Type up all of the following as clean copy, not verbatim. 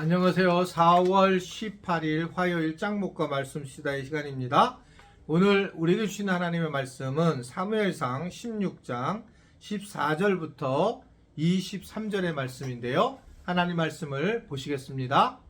안녕하세요. 4월 18일 화요일 짱목과 말씀 시다의 시간입니다. 오늘 우리에게 주신 하나님의 말씀은 사무엘상 16장 14절부터 23절의 말씀인데요. 하나님 말씀을 보시겠습니다.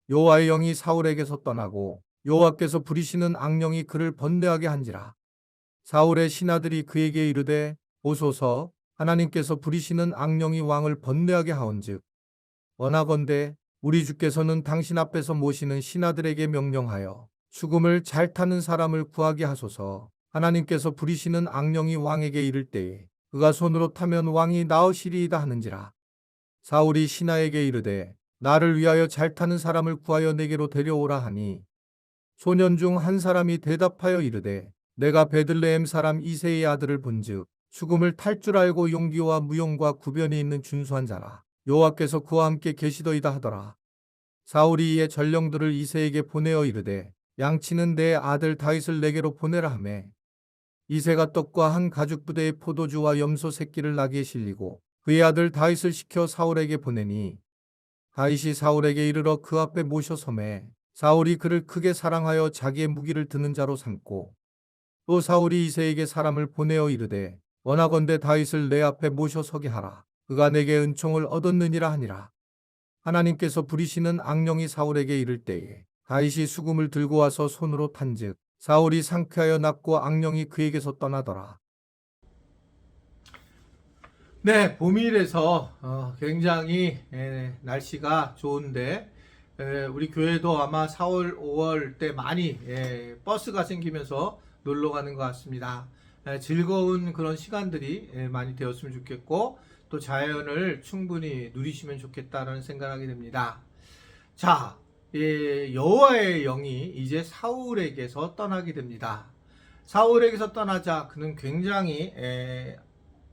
여호와의 영이 사울에게서 떠나고 여호와께서 부리시는 악령이 그를 번뇌하게 한지라. 사울의 신하들이 그에게 이르되 오소서, 하나님께서 부리시는 악령이 왕을 번뇌하게 하온즉 원하건대 우리 주께서는 당신 앞에서 모시는 신하들에게 명령하여 수금을 잘 타는 사람을 구하게 하소서. 하나님께서 부리시는 악령이 왕에게 이를 때에 그가 손으로 타면 왕이 나으시리이다 하는지라. 사울이 신하에게 이르되 나를 위하여 잘 타는 사람을 구하여 내게로 데려오라 하니 소년 중 한 사람이 대답하여 이르되 내가 베들레헴 사람 이새의 아들을 본즉 수금을 탈 줄 알고 용기와 무용과 구변이 있는 준수한 자라. 여호와께서 그와 함께 계시더이다 하더라. 사울이 이에 전령들을 이새에게 보내어 이르되 양치는 내 아들 다윗을 내게로 보내라 하매 이새가 떡과 한 가죽 부대의 포도주와 염소 새끼를 나귀에 실리고 그의 아들 다윗을 시켜 사울에게 보내니 다윗이 사울에게 이르러 그 앞에 모셔서매 사울이 그를 크게 사랑하여 자기의 무기를 드는 자로 삼고 또 사울이 이새에게 사람을 보내어 이르되 원하건대 다윗을 내 앞에 모셔 서게 하라. 그가 내게 은총을 얻었느니라 하니라. 하나님께서 부리시는 악령이 사울에게 이를 때에 다윗이 수금을 들고 와서 손으로 탄즉 사울이 상쾌하여 낫고 악령이 그에게서 떠나더라. 네, 봄이라서 굉장히 날씨가 좋은데 우리 교회도 아마 4월, 5월 때 많이 버스가 생기면서 놀러 가는 것 같습니다. 즐거운 그런 시간들이 많이 되었으면 좋겠고 또 자연을 충분히 누리시면 좋겠다는 생각하게 됩니다. 자, 여호와의 영이 이제 사울에게서 떠나게 됩니다. 사울에게서 떠나자 그는 굉장히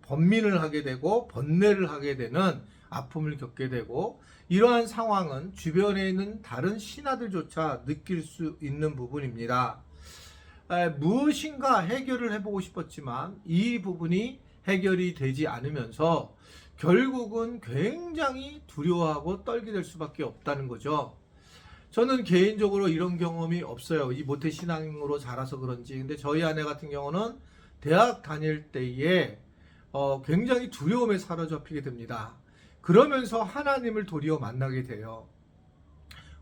번민을 하게 되고 번뇌를 하게 되는 아픔을 겪게 되고 이러한 상황은 주변에 있는 다른 신하들조차 느낄 수 있는 부분입니다. 무엇인가 해결을 해보고 싶었지만 이 부분이 해결이 되지 않으면서 결국은 굉장히 두려워하고 떨게 될 수밖에 없다는 거죠. 저는 개인적으로 이런 경험이 없어요. 이 모태신앙으로 자라서 그런지. 근데 저희 아내 같은 경우는 대학 다닐 때에 굉장히 두려움에 사로잡히게 됩니다. 그러면서 하나님을 도리어 만나게 돼요.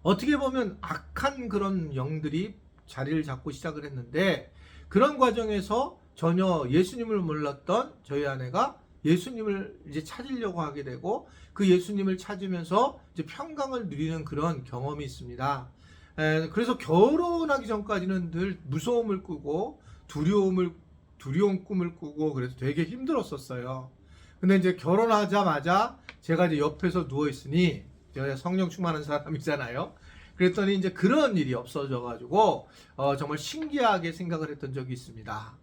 어떻게 보면 악한 그런 영들이 자리를 잡고 시작을 했는데 그런 과정에서 전혀 예수님을 몰랐던 저희 아내가 예수님을 이제 찾으려고 하게 되고 그 예수님을 찾으면서 이제 평강을 누리는 그런 경험이 있습니다. 그래서 결혼하기 전까지는 늘 무서움을 꾸고 두려운 꿈을 꾸고 그래서 되게 힘들었었어요. 근데 이제 결혼하자마자 제가 이제 옆에서 누워 있으니 제가 성령 충만한 사람이잖아요. 그랬더니 이제 그런 일이 없어져가지고 정말 신기하게 생각을 했던 적이 있습니다.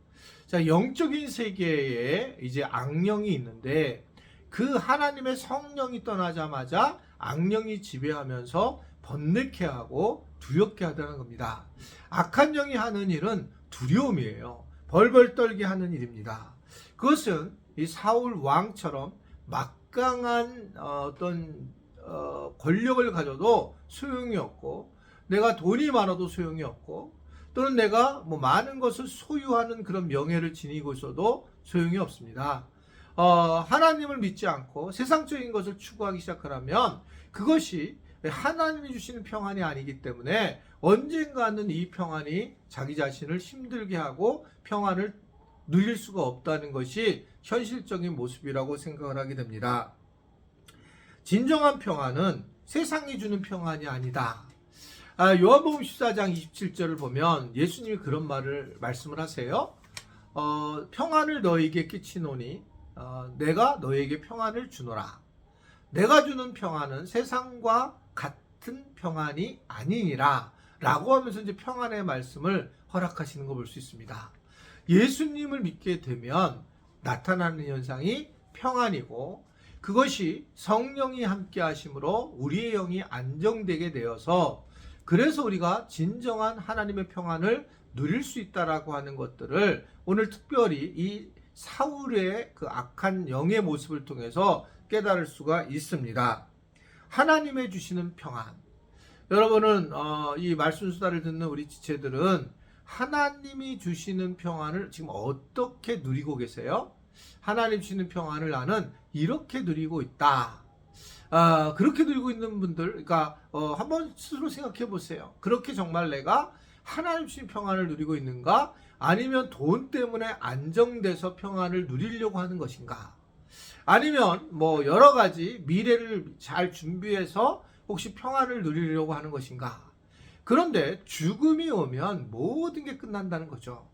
자, 영적인 세계에 이제 악령이 있는데 그 하나님의 성령이 떠나자마자 악령이 지배하면서 번뇌케 하고 두렵게 하다는 겁니다. 악한 영이 하는 일은 두려움이에요. 벌벌 떨게 하는 일입니다. 그것은 이 사울 왕처럼 막강한 어떤 권력을 가져도 소용이 없고 내가 돈이 많아도 소용이 없고 또는 내가 뭐 많은 것을 소유하는 그런 명예를 지니고 있어도 소용이 없습니다. 하나님을 믿지 않고 세상적인 것을 추구하기 시작하면 그것이 하나님이 주시는 평안이 아니기 때문에 언젠가는 이 평안이 자기 자신을 힘들게 하고 평안을 누릴 수가 없다는 것이 현실적인 모습이라고 생각을 하게 됩니다. 진정한 평안은 세상이 주는 평안이 아니다. 요한복음 14장 27절을 보면 예수님이 그런 말씀을 하세요. 평안을 너에게 끼치노니 내가 너에게 평안을 주노라. 내가 주는 평안은 세상과 같은 평안이 아니니라 라고 하면서 이제 평안의 말씀을 허락하시는 거 볼 수 있습니다. 예수님을 믿게 되면 나타나는 현상이 평안이고 그것이 성령이 함께 하심으로 우리의 영이 안정되게 되어서 그래서 우리가 진정한 하나님의 평안을 누릴 수 있다라고 하는 것들을 오늘 특별히 이 사울의 그 악한 영의 모습을 통해서 깨달을 수가 있습니다. 하나님의 주시는 평안. 여러분은 이 말씀 수다를 듣는 우리 지체들은 하나님이 주시는 평안을 지금 어떻게 누리고 계세요? 하나님 주시는 평안을 나는 이렇게 누리고 있다. 그렇게 누리고 있는 분들, 그러니까 한번 스스로 생각해 보세요. 그렇게 정말 내가 하나님 주신 평안을 누리고 있는가? 아니면 돈 때문에 안정돼서 평안을 누리려고 하는 것인가? 아니면 뭐 여러 가지 미래를 잘 준비해서 혹시 평안을 누리려고 하는 것인가? 그런데 죽음이 오면 모든 게 끝난다는 거죠.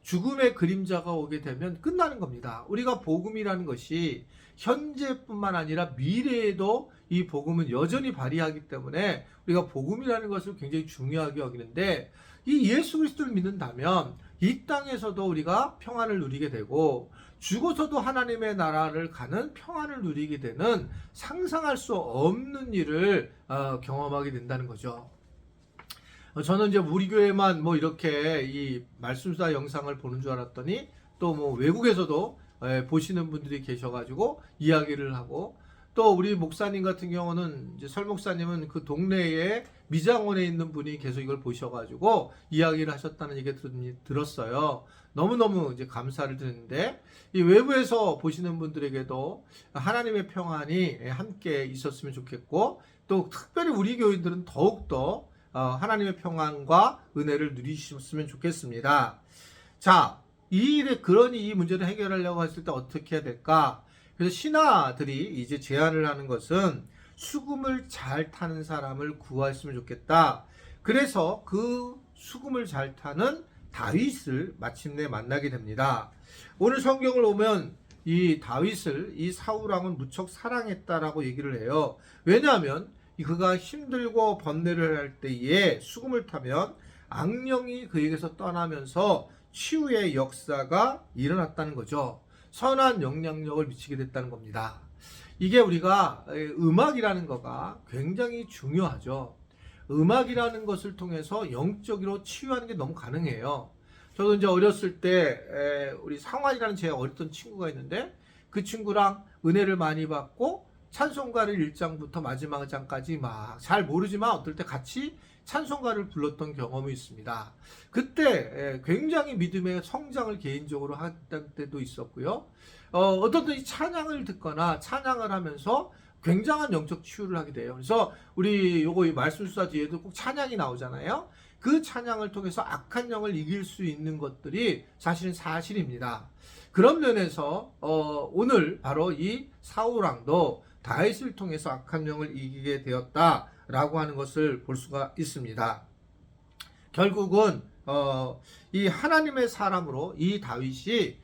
죽음의 그림자가 오게 되면 끝나는 겁니다. 우리가 복음이라는 것이 현재뿐만 아니라 미래에도 이 복음은 여전히 발휘하기 때문에 우리가 복음이라는 것을 굉장히 중요하게 여기는데, 이 예수 그리스도를 믿는다면 이 땅에서도 우리가 평안을 누리게 되고 죽어서도 하나님의 나라를 가는 평안을 누리게 되는 상상할 수 없는 일을 경험하게 된다는 거죠. 저는 이제 우리 교회만 뭐 이렇게 이 말씀수다 영상을 보는 줄 알았더니 또 뭐 외국에서도 보시는 분들이 계셔가지고 이야기를 하고, 또 우리 목사님 같은 경우는 이제 설 목사님은 그 동네에 미장원에 있는 분이 계속 이걸 보셔가지고 이야기를 하셨다는 얘기 들었어요. 너무너무 이제 감사를 드리는데, 이 외부에서 보시는 분들에게도 하나님의 평안이 함께 있었으면 좋겠고, 또 특별히 우리 교인들은 더욱더 하나님의 평안과 은혜를 누리셨으면 좋겠습니다. 자, 그러니 이 문제를 해결하려고 했을 때 어떻게 해야 될까? 그래서 신하들이 이제 제안을 하는 것은 수금을 잘 타는 사람을 구하였으면 좋겠다. 그래서 그 수금을 잘 타는 다윗을 마침내 만나게 됩니다. 오늘 성경을 보면 이 다윗을 이 사울왕은 무척 사랑했다라고 얘기를 해요. 왜냐하면 그가 힘들고 번뇌를 할 때에 수금을 타면 악령이 그에게서 떠나면서 치유의 역사가 일어났다는 거죠. 선한 영향력을 미치게 됐다는 겁니다. 이게 우리가 음악이라는 거가 굉장히 중요하죠. 음악이라는 것을 통해서 영적으로 치유하는 게 너무 가능해요. 저도 이제 어렸을 때 우리 상환이라는 제 어렸던 친구가 있는데, 그 친구랑 은혜를 많이 받고 찬송가를 1장부터 마지막 장까지 막 잘 모르지만 어떨 때 같이 찬송가를 불렀던 경험이 있습니다. 그때 굉장히 믿음의 성장을 개인적으로 했던 때도 있었고요. 어떤 이 찬양을 듣거나 찬양을 하면서 굉장한 영적 치유를 하게 돼요. 그래서 우리 이 말씀 수다 뒤에도 꼭 찬양이 나오잖아요. 그 찬양을 통해서 악한 영을 이길 수 있는 것들이 사실은 사실입니다. 그런 면에서 오늘 바로 이 사울왕도 다윗을 통해서 악한 영을 이기게 되었다라고 하는 것을 볼 수가 있습니다. 결국은 이 하나님의 사람으로 이 다윗이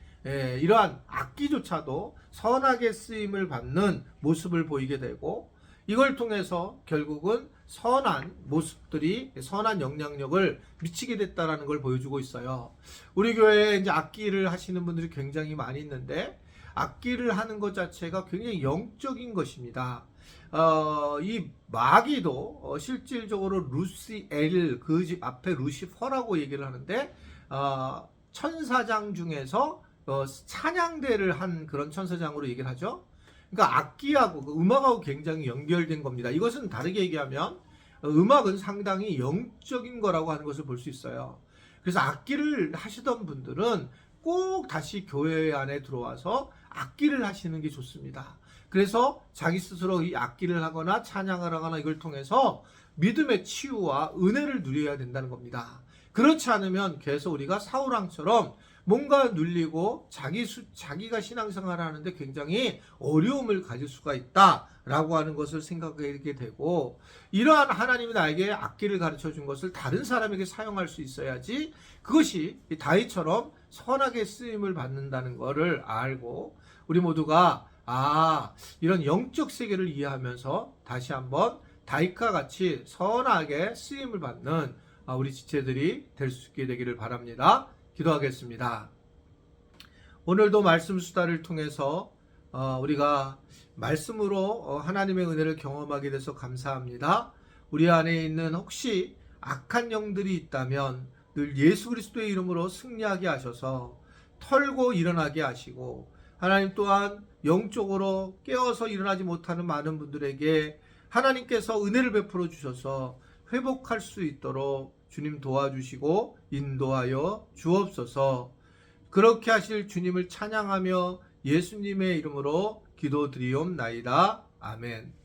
이러한 악기조차도 선하게 쓰임을 받는 모습을 보이게 되고, 이걸 통해서 결국은 선한 모습들이 선한 영향력을 미치게 됐다라는 걸 보여주고 있어요. 우리 교회에 이제 악기를 하시는 분들이 굉장히 많이 있는데, 악기를 하는 것 자체가 굉장히 영적인 것입니다. 이 마귀도 실질적으로 루시엘, 그 집 앞에 루시퍼라고 얘기를 하는데, 천사장 중에서 찬양대를 한 그런 천사장으로 얘기를 하죠. 그러니까 악기하고 그 음악하고 굉장히 연결된 겁니다. 이것은 다르게 얘기하면 음악은 상당히 영적인 거라고 하는 것을 볼 수 있어요. 그래서 악기를 하시던 분들은 꼭 다시 교회 안에 들어와서 악기를 하시는 게 좋습니다. 그래서 자기 스스로 이 악기를 하거나 찬양을 하거나 이걸 통해서 믿음의 치유와 은혜를 누려야 된다는 겁니다. 그렇지 않으면 계속 우리가 사울왕처럼 뭔가 눌리고 자기가 신앙생활을 하는데 굉장히 어려움을 가질 수가 있다라고 하는 것을 생각하게 되고, 이러한 하나님이 나에게 악기를 가르쳐 준 것을 다른 사람에게 사용할 수 있어야지 그것이 다윗처럼 선하게 쓰임을 받는다는 것을 알고, 우리 모두가 이런 영적 세계를 이해하면서 다시 한번 다윗과 같이 선하게 쓰임을 받는 우리 지체들이 될 수 있게 되기를 바랍니다. 기도하겠습니다. 오늘도 말씀 수다를 통해서 우리가 말씀으로 하나님의 은혜를 경험하게 돼서 감사합니다. 우리 안에 있는 혹시 악한 영들이 있다면 늘 예수 그리스도의 이름으로 승리하게 하셔서 털고 일어나게 하시고, 하나님 또한 영적으로 깨어서 일어나지 못하는 많은 분들에게 하나님께서 은혜를 베풀어 주셔서 회복할 수 있도록 주님 도와주시고 인도하여 주옵소서. 그렇게 하실 주님을 찬양하며 예수님의 이름으로 기도드리옵나이다. 아멘.